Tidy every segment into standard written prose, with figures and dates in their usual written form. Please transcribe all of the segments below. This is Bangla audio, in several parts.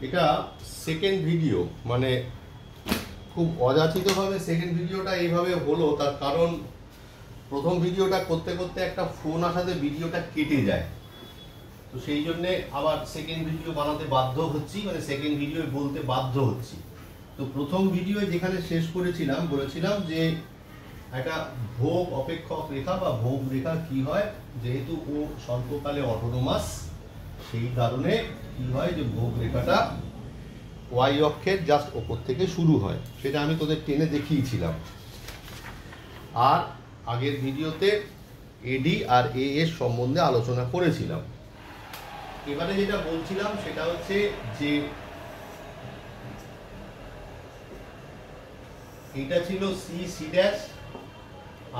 এটা সেকেন্ড ভিডিও, মানে খুব অযাচিতভাবে সেকেন্ড ভিডিওটা এইভাবে হলো। তার কারণ প্রথম ভিডিওটা করতে করতে একটা ফোন আসাতে ভিডিওটা কেটে যায়, তো সেই জন্যে আবার সেকেন্ড ভিডিও বানাতে বাধ্য হচ্ছি, মানে সেকেন্ড ভিডিও বলতে বাধ্য হচ্ছি। তো প্রথম ভিডিও যেখানে শেষ করেছিলাম, বলেছিলাম যে একটা ভোগ অপেক্ষক রেখা বা ভোগ রেখা কি হয়, যেহেতু ও স্বল্পকালে অটোনোমাস, সেই কারণে কি হয় যে ভোগ রেখাটা ওয়াই অক্ষের জাস্ট ওপর থেকে শুরু হয়। সেটা আমি তোদের টেনে দেখিয়েছিলাম। আর আগের ভিডিওতে এডি আর এ এর সম্বন্ধে আলোচনা করেছিলাম। এবারে যেটা বলছিলাম সেটা হচ্ছে যে এটা ছিল সি সি ড্যাশ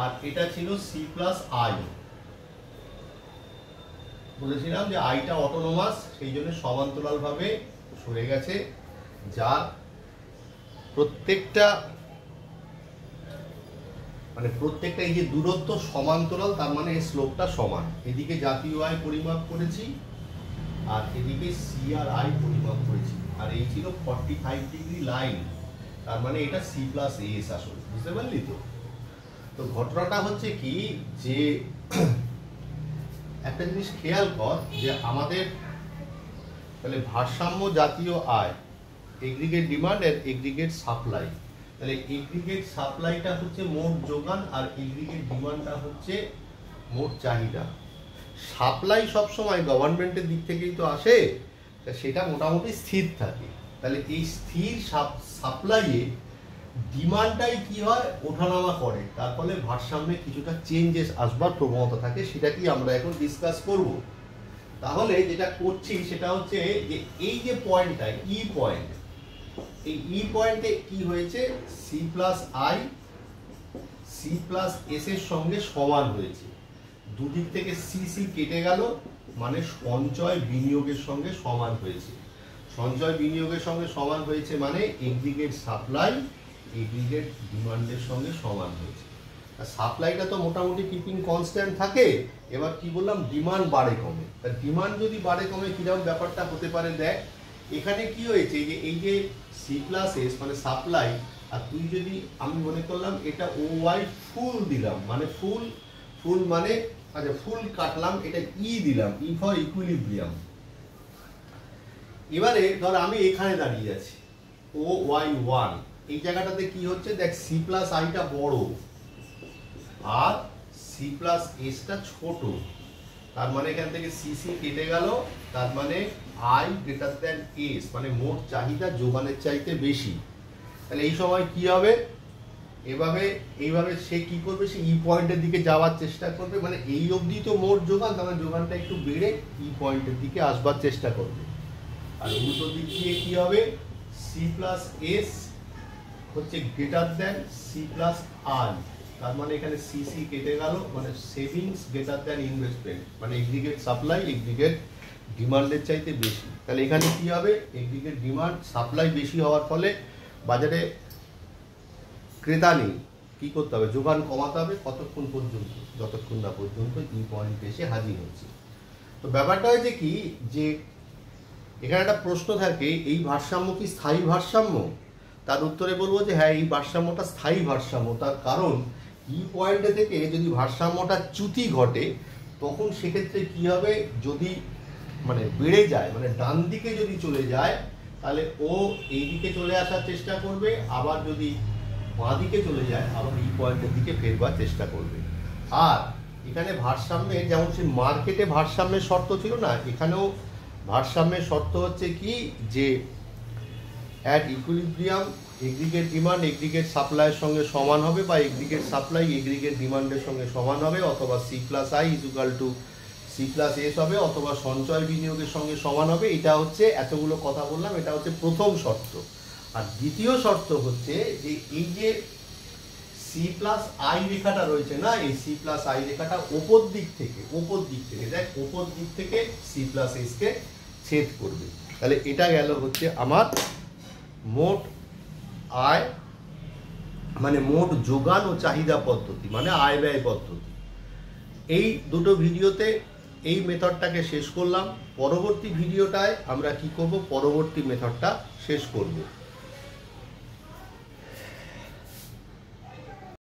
আর এটা ছিল সি প্লাস আই। বলেছিলাম যে আইটা অটোনোমাস, সেই জন্য সমান্তরাল ভাবে সরে গেছে, যার প্রত্যেকটা এই যে দূরত্ব সমান্তরাল, তার মানে এই স্লোপটা সমান। এদিকে জাতীয় আয় পরিমাপ করেছি আর এদিকে সি আর আই পরিমাপ করেছি, আর এই ছিল 45 ডিগ্রি লাইন, তার মানে এটা সি প্লাস এস আসলে। বুঝতে পারলি তো? তো ঘটনাটা হচ্ছে কি যে একটা জিনিস খেয়াল কর যে আমাদের তাহলে ভারসাম্য জাতীয় আয়, এগ্রিগেট ডিমান্ড আর এগ্রিগেট সাপ্লাই। তাহলে এগ্রিগেট সাপ্লাইটা হচ্ছে মোট যোগান আর এগ্রিগেট ডিমান্ডটা হচ্ছে মোট চাহিদা। সাপ্লাই সবসময় গভর্নমেন্টের দিক থেকেই তো আসে, তা সেটা মোটামুটি স্থির থাকে। তাহলে এই স্থির সাপ্লাইয়ে ডিমান্ডটাই কি হয়, ওঠানামা করে, তার ফলে ভারসাম্যে কিছুটা চেঞ্জেস আসবার প্রবণতা থাকে। সেটা কি আমরা এখন ডিসকাস করব। তাহলে যেটা করছি সেটা হচ্ছে যে এই যে পয়েন্টটা ই পয়েন্ট, এই ই পয়েন্টে কি হয়েছে, C plus I C plus S এর সঙ্গে সমান হয়েছে। দুদিক থেকে সি সি কেটে গেল, মানে সঞ্চয় বিনিয়োগের সঙ্গে সমান হয়েছে। সঞ্চয় বিনিয়োগের সঙ্গে সমান হয়েছে মানে এগ্রিগেট সাপ্লাই এগ্রিগেট ডিমান্ডের সঙ্গে সমান হয়েছে। আর সাপ্লাইটা তো মোটামুটি কিপিং কনস্ট্যান্ট থাকে। এবার কি বললাম, ডিমান্ড বাড়ে কমে। তা ডিমান্ড যদি বাড়ে কমে কিরকম ব্যাপারটা হতে পারে দেখ। এখানে কি হয়েছে যে এই যে সি প্লাস এস মানে সাপ্লাই, আর তুই যদি আমি মনে করলাম এটা ও ওয়াই ফুল দিলাম, মানে ফুল মানে আচ্ছা ফুল কাটলাম, এটা ই দিলাম, ই ফর ইকুইলিব্রিয়াম। এবারে ধর আমি এখানে দাঁড়িয়ে আছি ও ওয়াই ওয়ান, এই জায়গাটাতে কি হচ্ছে দেখ, সি প্লাস আইটা বড় আর সি প্লাস এসটা ছোট, তার মানে এখান থেকে সি সি কেটে গেল, তার মানে আই গ্রেটার দ্যান এস, মানে মোট চাহিদা যোগানের চাইতে বেশি। তাহলে এই সময় কি হবে, এইভাবে সে কি করবে, সে ই পয়েন্টের দিকে যাওয়ার চেষ্টা করবে, মানে এই অবধি তো মোট যোগান, তার মানে যোগানটা একটু বেড়ে ই পয়েন্টের দিকে আসবার চেষ্টা করবে। আর উল্টো দিক দিয়ে কি হবে, সি প্লাস এস হচ্ছে greater than C plus I, তার মানে এখানে সি সি কেটে গেল, মানে সেভিংস গ্রেটার দ্যান ইনভেস্টমেন্ট, মানে এগ্রিগেট সাপ্লাই এগ্রিগেট ডিমান্ডের চাইতে বেশি। তাহলে এখানে কি হবে, এগ্রিগেট ডিমান্ড সাপ্লাই বেশি হওয়ার ফলে বাজারে ক্রেতা নেই, কি করতে হবে, যোগান কমাতে হবে। কতক্ষণ পর্যন্ত, যতক্ষণ না পর্যন্ত ই পয়েন্ট এসে হাজির হচ্ছে। তো ব্যাপারটা হয়েছে কি যে এখানে একটা প্রশ্ন থাকে, এই ভারসাম্য কি স্থায়ী ভারসাম্য? তার উত্তরে বলবো যে হ্যাঁ, এই ভারসাম্যটা স্থায়ী ভারসাম্য। তার কারণ ই পয়েন্টে থেকে যদি ভারসাম্যটা চ্যুতি ঘটে, তখন সেক্ষেত্রে কি হবে, যদি মানে বেড়ে যায়, মানে ডান দিকে যদি চলে যায়, তাহলে ও এই দিকে চলে আসার চেষ্টা করবে, আবার যদি বাঁ দিকে চলে যায়, আবার ই পয়েন্টের দিকে ফেরবার চেষ্টা করবে। আর এখানে ভারসাম্যে যেমন সে মার্কেটে ভারসাম্যের শর্ত ছিল না, এখানেও ভারসাম্যের শর্ত হচ্ছে কি যে at equilibrium aggregate demand aggregate সাপ্লাইয়ের সঙ্গে সমান হবে, বা এগ্রিগেট সাপ্লাই এগ্রিগেট ডিমান্ডের সঙ্গে সমান হবে, অথবা C plus I equal to C plus S হবে, অথবা সঞ্চয় বিনিয়োগের সঙ্গে সমান হবে। এটা হচ্ছে, এতগুলো কথা বললাম, এটা হচ্ছে প্রথম শর্ত। আর দ্বিতীয় শর্ত হচ্ছে যে এই যে সি প্লাস আই রেখাটা রয়েছে না, এই সি প্লাস আই রেখাটা ওপর দিক থেকে দেখ, ওপর দিক থেকে সি প্লাস এস কে ছেদ করবে। তাহলে এটা গেল হচ্ছে আমার মোট আয়, মানে মোট যোগান ও চাহিদা পদ্ধতি, মানে আয় ব্যয় পদ্ধতি। এই দুটো ভিডিওতে এই মেথডটাকে শেষ করলাম। পরবর্তী ভিডিওটায় আমরা কি করব, পরবর্তী মেথডটা শেষ করব।